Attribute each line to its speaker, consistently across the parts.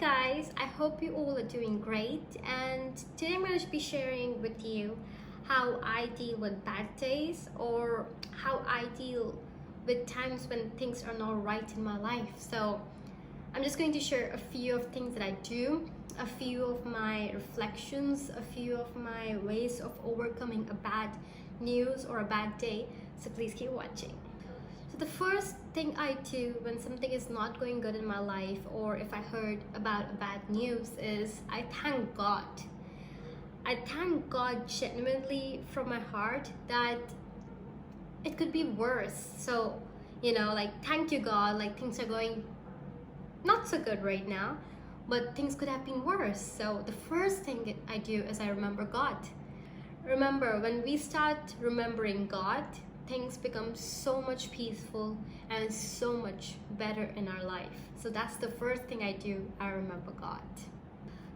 Speaker 1: guys, I hope you all are doing great, and today I'm going to be sharing with you how I deal with bad days, or how I deal with times when things are not right in my life. So I'm just going to share a few of things that I do, a few of my reflections, a few of my ways of overcoming a bad news or a bad day. So please keep watching. So the first thing I do when something is not going good in my life, or if I heard about a bad news, is I thank God. I thank God genuinely from my heart that it could be worse. So, thank you God, like things are going not so good right now, but things could have been worse. So the first thing I do is I remember God. Remember, when we start remembering God, things become so much peaceful and so much better in our life. So that's the first thing I do. I remember God.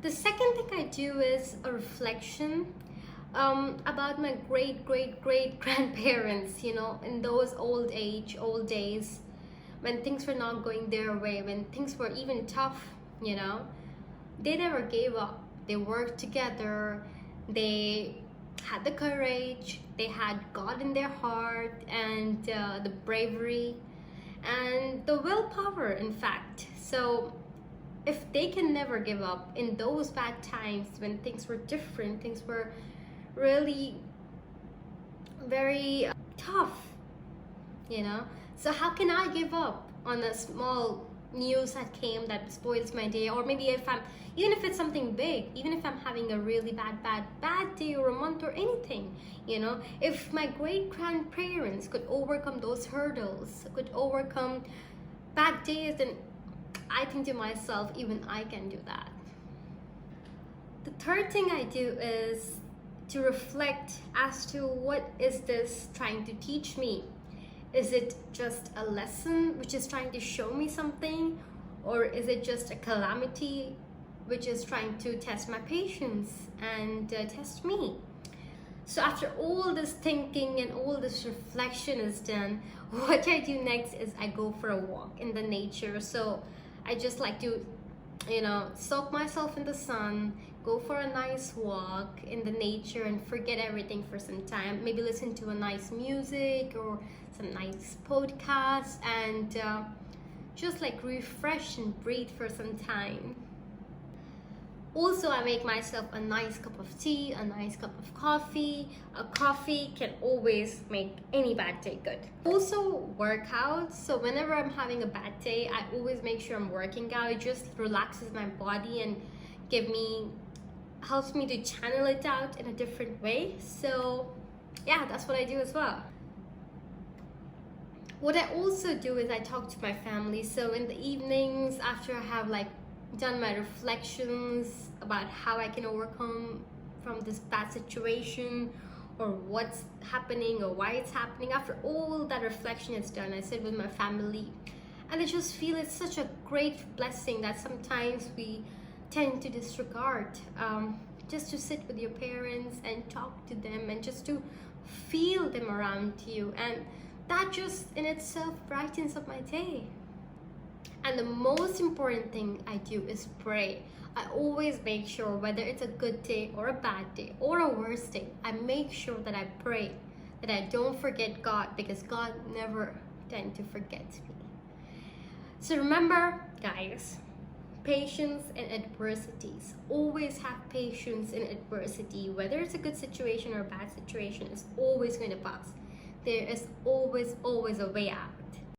Speaker 1: The second thing I do is a reflection about my great grandparents, in those old days when things were not going their way, when things were even tough. They never gave up. They worked together. They had the courage, they had God in their heart, and the bravery and the willpower, in fact. So if they can never give up in those bad times when things were different, things were really very tough, so how can I give up on a small news that came that spoils my day? Or maybe even if it's something big, even if I'm having a really bad day or a month or anything, if my great grandparents could overcome those hurdles, could overcome bad days, then I think to myself, even I can do that. The third thing I do is to reflect as to what is this trying to teach me. Is it just a lesson which is trying to show me something, or is it just a calamity which is trying to test my patience and test me? So after all this thinking and all this reflection is done, what I do next is I go for a walk in the nature. So I just like to soak myself in the sun, go for a nice walk in the nature and forget everything for some time. Maybe listen to a nice music or some nice podcast, and just like refresh and breathe for some time. Also, I make myself a nice cup of tea, a nice cup of coffee. A coffee can always make any bad day good. Also, workout. So whenever I'm having a bad day, I always make sure I'm working out. It just relaxes my body and helps me to channel it out in a different way. So yeah, that's what I do as well. What I also do is I talk to my family. So in the evenings, after I have done my reflections about how I can overcome from this bad situation, or what's happening or why it's happening, after all that reflection is done, I sit with my family, and I just feel it's such a great blessing that sometimes we tend to disregard. Just to sit with your parents and talk to them and just to feel them around you, and that just in itself brightens up my day. And the most important thing I do is pray. I always make sure, whether it's a good day or a bad day or a worse day, I make sure that I pray, that I don't forget God, because God never tends to forget me. So remember, guys, patience in adversities. Always have patience in adversity. Whether it's a good situation or a bad situation, it's always going to pass. There is always a way out.